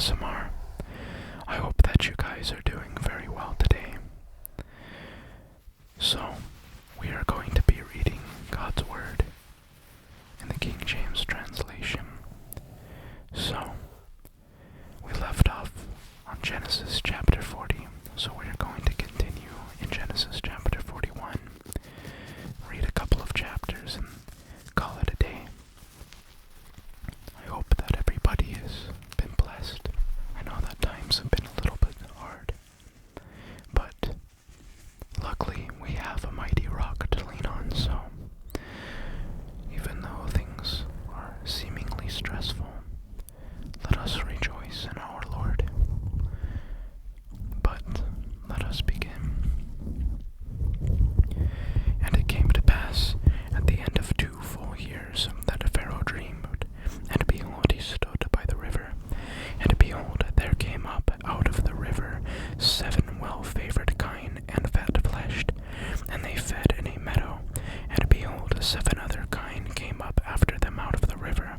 ASMR. I hope that you guys are doing very well today. So, we are going to be reading God's Word in the King James translation. So, we left off on Genesis chapter 40, so we are going to continue in Genesis chapter 41, read a couple of chapters and call it a day. I hope that everybody has been blessed. I know that times have been a little bit hard, but luckily we have a mighty rock to lean on, so even though things are seemingly stressful, let us rejoice in our Lord. But let us begin. And it came to pass at the end of 2 full years that Pharaoh dreamed, and behold, he stood by the river, and behold, there came up out of the river 7 well-favored kine and fat-fleshed, and they fed in a meadow. And behold, 7 other kine came up after them out of the river,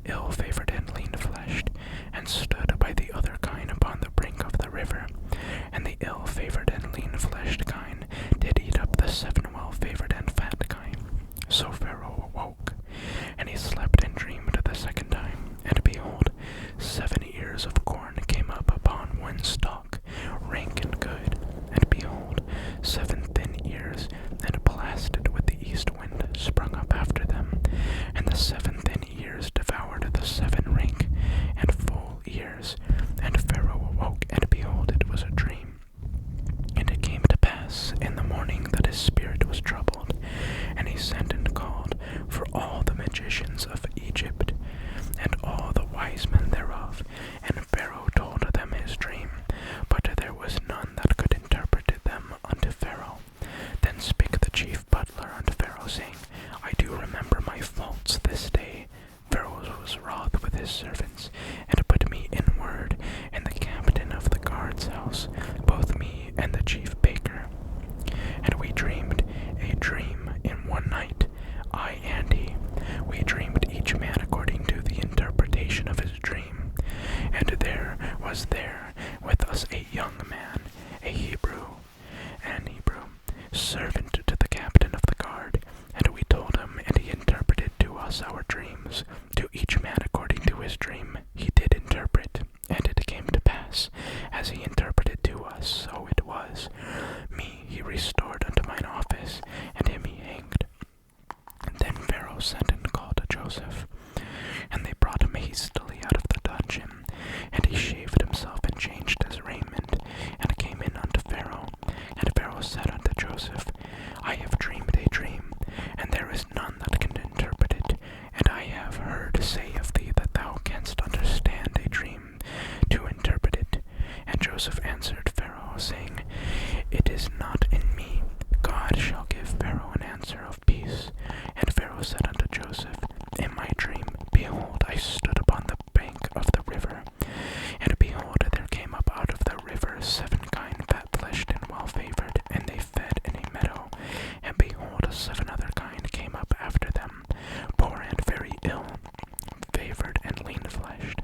ill-favored and lean-fleshed, and stood by the other kine upon the brink of the river. And the ill-favored and lean-fleshed kine did eat up the 7 well-favored and fat kine. So Pharaoh awoke, and he slept and dreamed the second time. And behold, 7 ears of corn came up upon one stalk, rank and good. And behold, 7 thin ears, and blasted with the east wind, sprung up after them. And the 7 thin ears devoured the 7 rank and full ears. And Pharaoh awoke, and behold, it was a dream. And it came to pass in the morning that his spirit was troubled, and he sent and called for all the magicians of Egypt, and all the wise men thereof. And Pharaoh told them his dream, but there was none that could interpret them unto Pharaoh. Then spake the chief butler unto Pharaoh, saying, I do remember my faults this day. Pharaoh was wroth with his servants, and put me in ward in the captain of the guard's house, both me and the chief baker. And we dreamed a dream in one night, I and he. We dreamed each man according to the interpretation of his dream. And there was there with us a young man, a Hebrew, servant to the captain of the guard. And we told him, and he interpreted to us our dreams. To each man according to his dream he did interpret. And it came to pass, as he interpreted to us, so it was. Me he restored unto mine office, and him he hanged. And then Pharaoh sent and called Joseph, and they brought him hastily out of the dungeon. And he shaved himself and changed his raiment, and came in unto Pharaoh. And Pharaoh said unto Joseph, I have dreamed a dream, and there is none that can interpret it. And I have heard say of thee that thou canst understand a dream to interpret it. And Joseph answered Pharaoh, saying, It is not in me. God shall give Pharaoh an answer of peace. And Pharaoh said unto Joseph, In my dream, behold, I stood upon the bank of the river, and behold, there came up out of the river 7 kine fat-fleshed and well-favored, and they fed in a meadow. And behold, 7 other kine came up after them, poor and very ill-favored and lean-fleshed,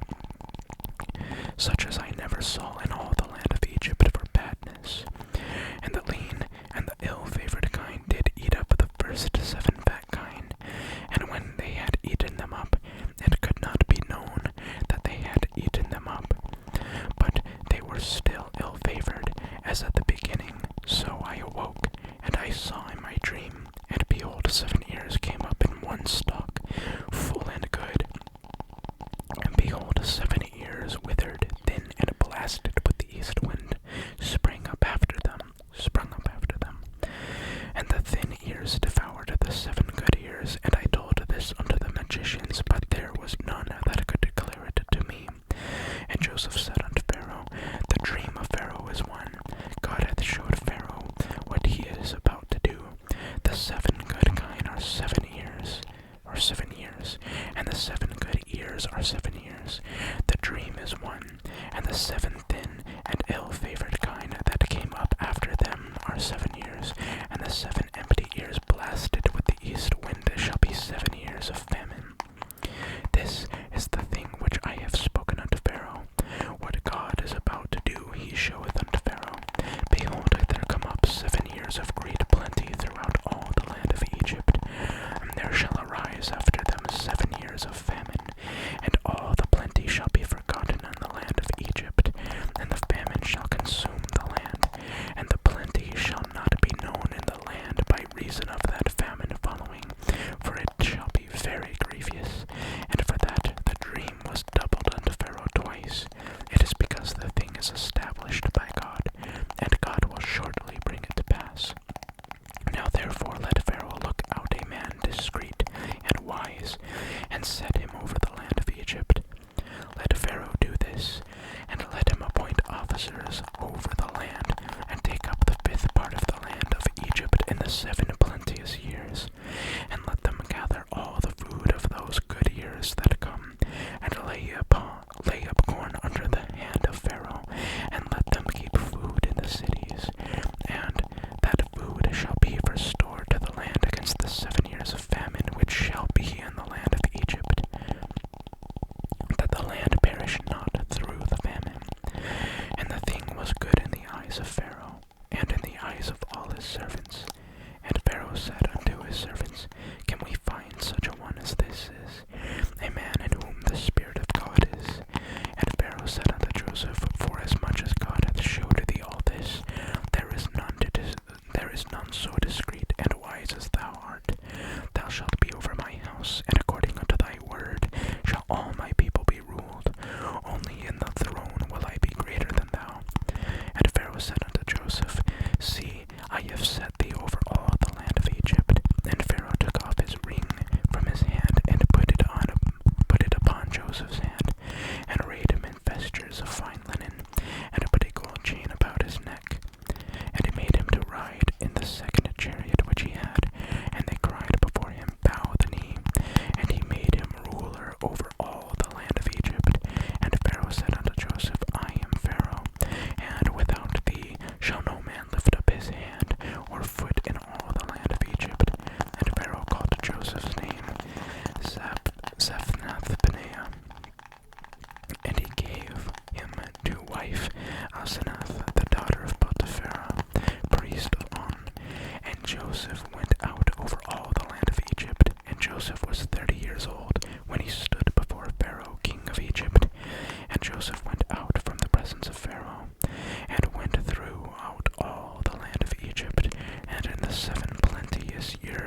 such as I never saw in all the land of Egypt for badness. And the lean and the ill-favored kine did eat up the first 7 fat kine. And when they had eaten them up, it could not be known that they had eaten them up, but they were still ill-favored, as at the beginning. So I awoke, and I saw in my dream, and behold, 7 ears came up in one stalk, full and good. And behold, 7 ears withered, thin, and blasted with the east wind, sprung up after them. And the thin ears devoured the 7 good ears. And I told this unto the magicians, but there was none that could declare it to me. And Joseph said unto Pharaoh, The dream of Pharaoh is one. God hath showed Pharaoh what he is about to do. The 7 good kine are 7 ears, and the 7 good ears are 7 years. The dream is one, and the 7 thin and ill-favored kine that came up after them are 7 years, and the 7 empty ears blasted with the east wind shall be 7 years of famine. This is the thing which I have spoken unto Pharaoh.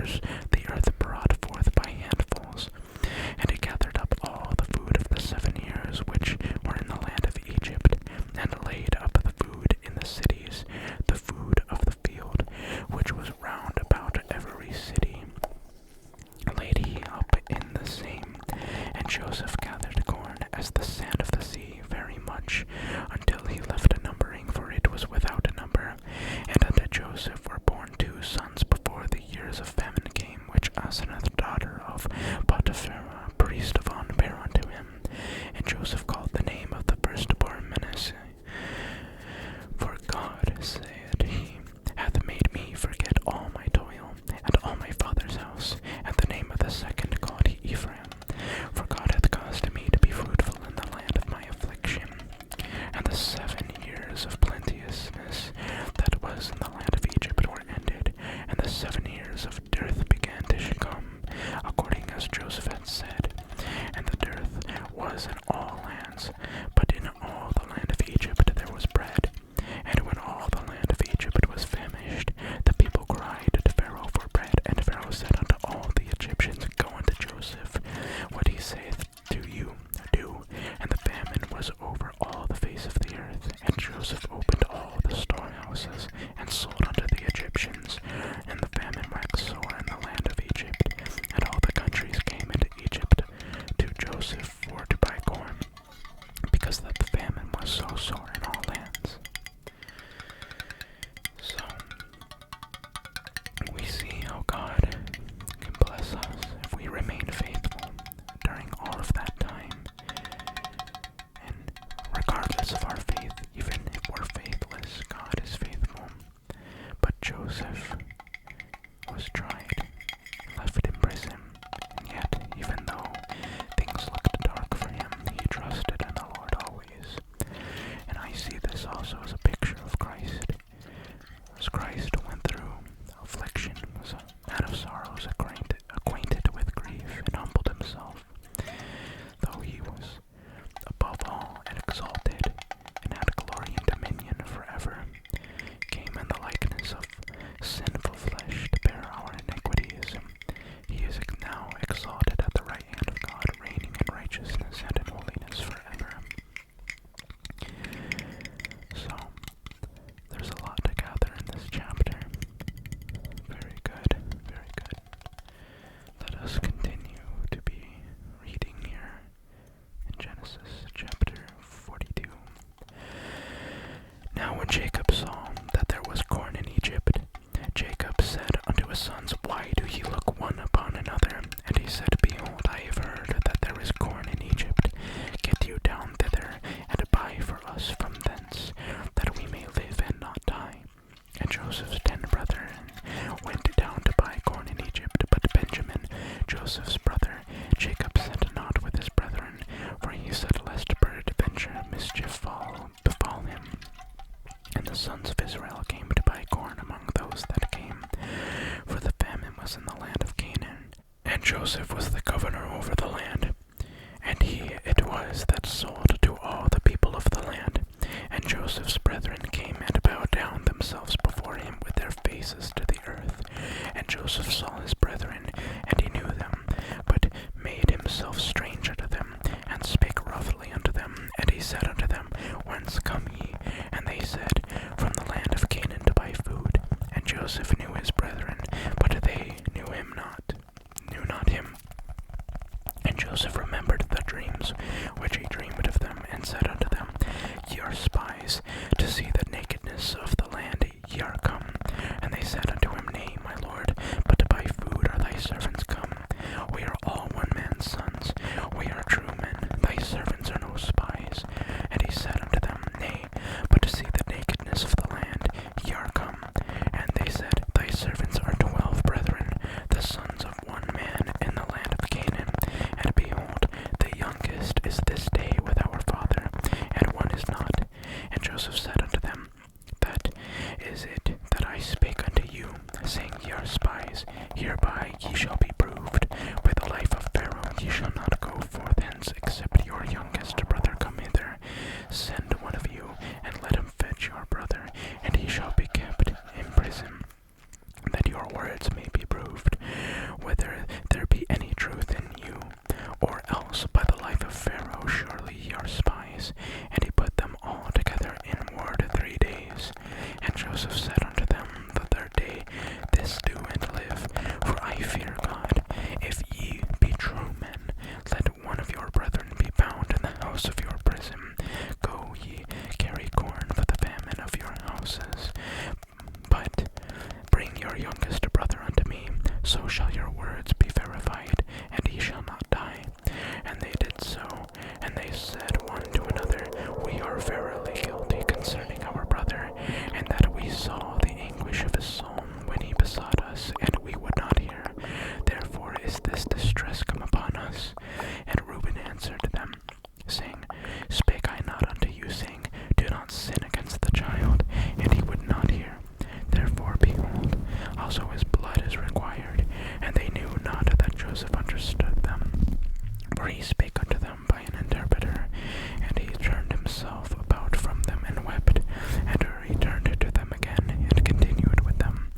years the earth brought forth by handfuls. And he gathered up all the food of the 7 years which were in the land of Egypt, and laid up the food in the cities, the food of the field, which was round about every city, laid he up in the same. And Joseph gathered corn as the sand of the sea very much, until he left a numbering, for it was without a number. And unto Joseph were born 2 sons before the years of famine came, which Asenath, daughter of Potiphera, priest of On, bare unto him. And Joseph called the name of the firstborn Manasseh. For God, said he, hath made me forget all my toil, and all my father's house. And the name of the second called he Ephraim. For God hath caused me to be fruitful in the land of my affliction. And the 7 years of plenteousness that was in the land of Egypt were ended, and the 7 years of dearth began to come, according as Joseph had said. And the dearth was in all lands, but in all the land of Egypt there was bread. And when all the land of Egypt was famished, the people cried to Pharaoh for bread. And Pharaoh said unto all the Egyptians, Go unto Joseph, what he saith to you, do. And the famine was over all the face of the earth. And Joseph opened all the storehouses, and sold unto the Egyptians. And the famine waxed sore in the land of Egypt. And all the countries came into Egypt to Joseph for to buy corn, because that the famine was so sore in all lands. So, we see how God can bless us if we remain faithful during all of that time. And regardless of our faith, even if we're faithless, God is faithful. But Joseph was tried, left in prison, and yet, even though things looked dark for him, he trusted in the Lord always. And I see this also as a picture of Christ. As Christ went through affliction, was a man of sorrows, acquainted with grief, and humbled himself, though he was above all and exalted, and had glory and dominion forever, came in the likeness of sinful flesh to bear our iniquities. He is now exalted at the right hand of God, reigning in righteousness and in holiness forever. So, there's a lot to gather in this chapter. Very good, very good. Let us continue to be reading here in Genesis chapter 42. Now when Jacob saw that there was corn in Egypt, Jacob said unto his sons, Why do ye look one upon another? And he said, Behold, I have heard that there is corn in Egypt. Get you down thither, and buy for us from thence, that we may live and not die. And Joseph's 10 brethren went down to buy corn in Egypt, but Benjamin, Joseph's brother, Jacob sent not with his brethren, for he said, Lest peradventure mischief befall him. And the sons of Israel came to buy corn among those that came, for the famine was in the land of Canaan. And Joseph was the governor over the land, and he it was that sold to all the people of the land. And Joseph's brethren came and bowed down themselves before him with their faces to the earth. And Joseph saw his brethren, and he knew them, but made himself strange unto them, and spake roughly unto them. And he said unto them, Whence come ye? And they said, From the land of Canaan to buy food. And Joseph knew his brethren, but they knew not him. And Joseph remembered the dreams which he dreamed of them, and said unto them, Ye are spies, to see the nakedness of the land ye are come. And they said unto him, Nay, my lord, but to buy food are thy servants come. We are all one man's sons. We are true men. Thy servants are no spies. And he said unto them, Nay, but to see the nakedness of the land ye are come. And they said, Thy servants are 12 brethren, the sons of one man in the land of Canaan. And behold, the youngest is this day with our father, and one is not. And Joseph said unto them, That is it that I spake unto you, saying, Ye are spies. Hereby ye shall be proved. With the life of Pharaoh ye shall not go forth hence, except your youngest brother come hither. Send one of you, and let him fetch your brother, and he shall be kept in prison, that your words may be proved. so shall your words be verified, and he shall not die. And they did so, and they said one to another, We are verily guilty concerning our brother, and that we saw the anguish of his soul when he besought us, and we would not hear. Therefore is this distress come upon us. And Reuben answered them, saying, Spake I not unto you, saying, Do not sin against the child? And he would not hear. Therefore, behold, also his blood is required. And they knew not that Joseph understood them. For he spake unto them by an interpreter. And he turned himself about from them and wept. And he turned to them again, and continued with them,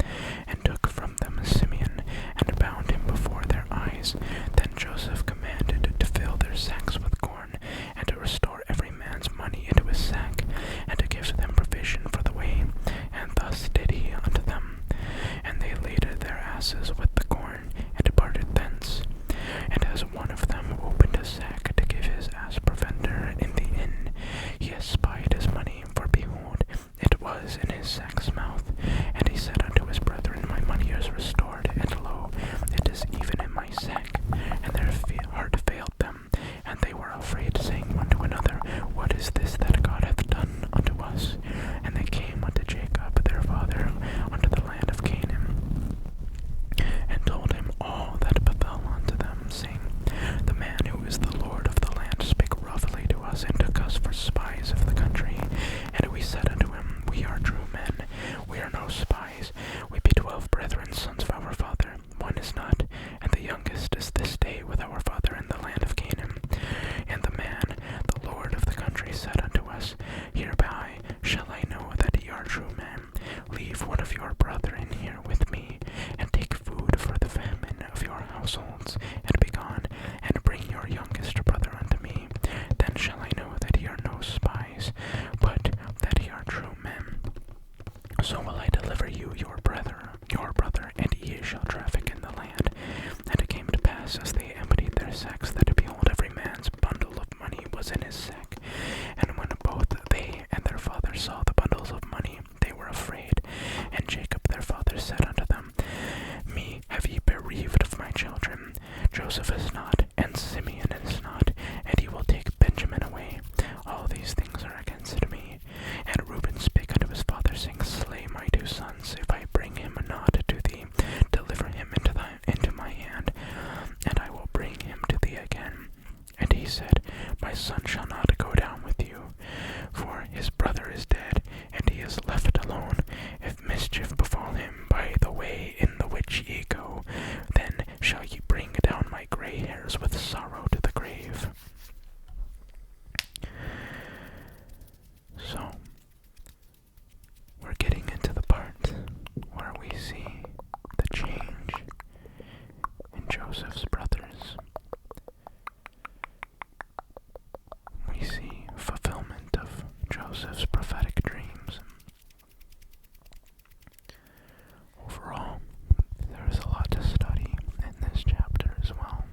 and took from them Simeon, and bound him before their eyes. Then Joseph commanded to fill their sacks with corn, and to restore every man's money into his sack, and to give them provision for the way. And thus did he unto them. And they laded their asses with the corn, and departed thence. And as one of them opened his sack to give his ass provender in the inn, he espied his money, for behold, it was in his sack's mouth. And he said unto his brethren, My money is restored, and lo, it is even in my sack. And their heart failed them, and they were afraid, saying one to another, What is this that God hath done unto us? And they came unto Jacob their father unto the land of Canaan, and told him all that befell unto them, saying, The man who is the Lord of the land spake roughly to us, and took us for spies of the country. And we said unto him, We are true men, we are no spies. We be 12 brethren, sons of our father. One is not, and the youngest is this day with our father in the land of Canaan. And the man, the Lord of the country, said unto us, Hereby shall I know that ye are true men. Leave one of your brethren here with me, and take food for the famine of your households, and be gone, and bring your youngest brother unto me. Then shall I know that ye are no spies, but that ye are true men. So will I deliver you your brother, and ye shall traffic in the land. And it came to pass, as they emptied their sacks, that behold, every man's bundle of money was in his sack. And when both they and their father saw the bundles of money, they were afraid. And Jacob their father said unto them, Me have ye bereaved of my children. Joseph is not, and Simeon is not, and ye will take Benjamin away. All these things are against me. And Reuben spake unto his father, saying, Slay my 2 sons, if I bring him not to thee. Deliver him into my hand, and I will bring him to thee again. And he said, My son shall not go down with you, for his brother is dead, and he is left alone. If mischief befall him by the way in the which ye go, then shall ye bring down my gray hairs with sorrow to the grave. So, we're getting into the part where we see the change in Joseph's brothers. We see fulfillment of Joseph's prophetic dreams. Overall, there is a lot to study in this chapter as well.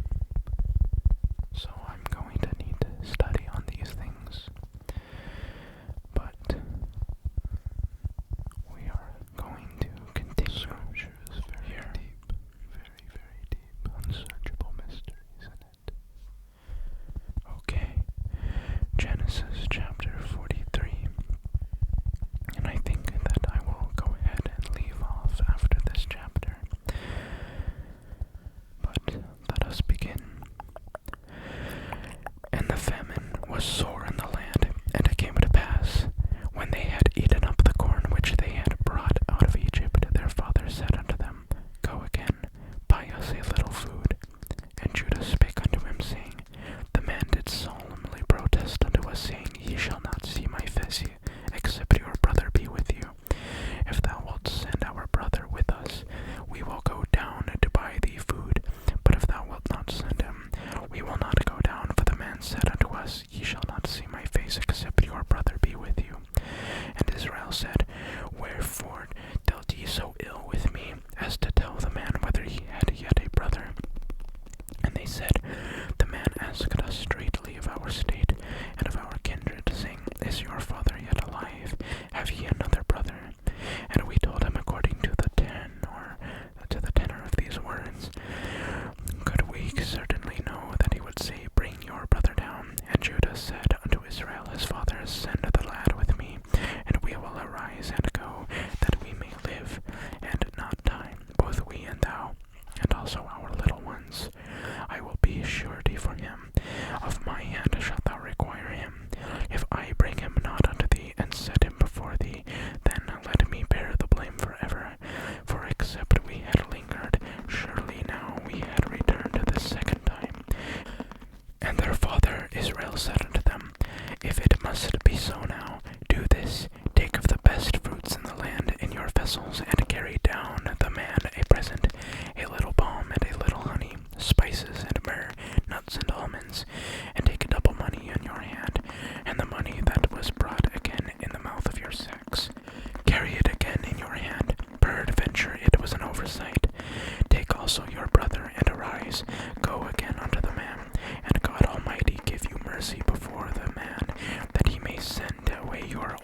eyes go again unto the man, and God Almighty give you mercy before the man, that he may send away your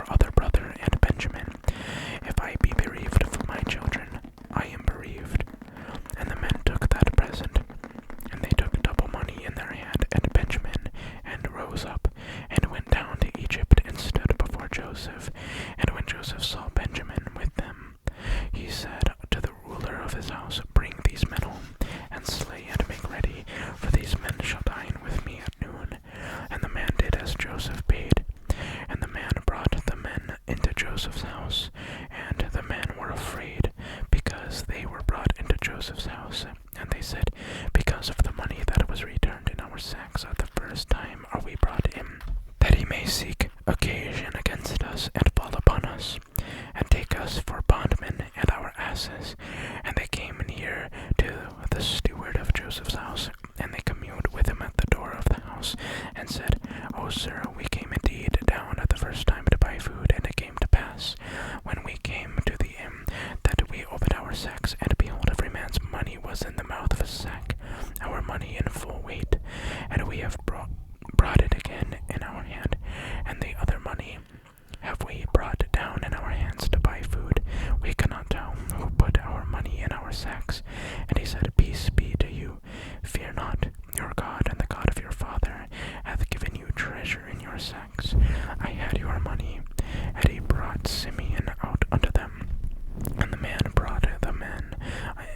other brother and Benjamin. If I be bereaved of my children, I am bereaved. And the men took that present, and they took double money in their hand and Benjamin, and rose up, and went down to Egypt, and stood before Joseph. And when Joseph saw Benjamin with them, he said to the ruler of his house, Bring these men home, and slay and make ready, for these men shall dine with me at noon. And the man did as Joseph bade. And the man brought the men into Joseph's house, and the men were afraid, because they were brought into Joseph's house. And they said, Because of the money that was returned in our sacks at the first time are we brought in, that he may seek occasion against us, and fall upon us, and take us for bondmen and our asses. And they came near to the steward of Joseph's house, and they communed with him at the door of the house, and said, O sir, we came indeed down at the first time to buy food, and it came to pass, when we came to the inn, that we opened our sacks, and behold, every man's money was in the mouth of his sack, our money in full weight, and we have brought it again in our hand, and the other money have we brought down in our hands to buy food. We cannot tell who put our money in our sacks. And he said, Peace be to you. Fear not. Your God and the God of your father hath given you treasure in your sacks. I had your money. And he brought Simeon out unto them. And the man brought the men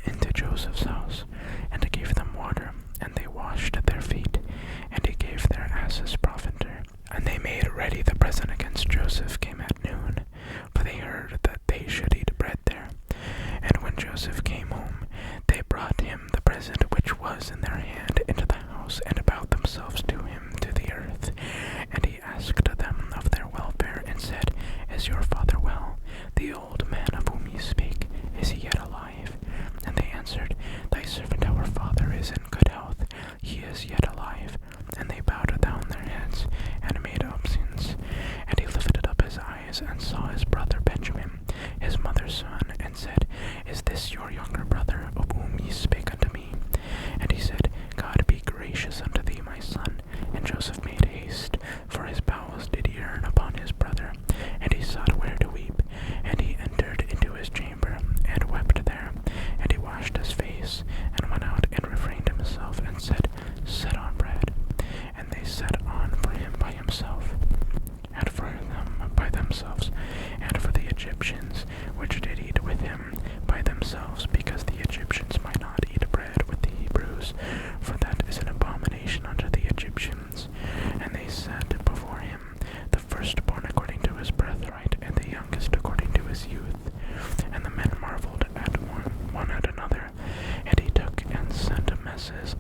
into Joseph's house, and gave them water, and they washed their feet, and he gave their asses provender. And they made ready the present against Joseph came at noon, for they heard that they should eat bread there. And when Joseph came home, they brought him the present which was in their hand into the house, and bowed themselves to him to the earth. And he asked them of their welfare, and said, Is your father well? The old man of whom ye speak, is he yet alive? And they answered, Thy servant our father is in good health, he is yet alive. And they bowed down their heads, and made obeisance. And he lifted up his eyes, and saw his brother Benjamin, his mother's son, and said, Is this your younger brother, of whom ye spake unto me? And he said, God be gracious unto thee, my son. And Joseph made haste, for his bowels did yearn upon his brother, and he sought where to weep. And he entered into his chamber, and wept there. And he washed his face, and went out, and refrained himself, and said, Set on bread. And they set on for him by himself, and for them by themselves, and for the Egyptians which did eat with him by themselves, because the Egyptians might not eat bread with the Hebrews, for that is an abomination unto the Egyptians. And they set before him the firstborn according to his birthright, and the youngest according to his youth. And the men marveled at one at another, and he took and sent messes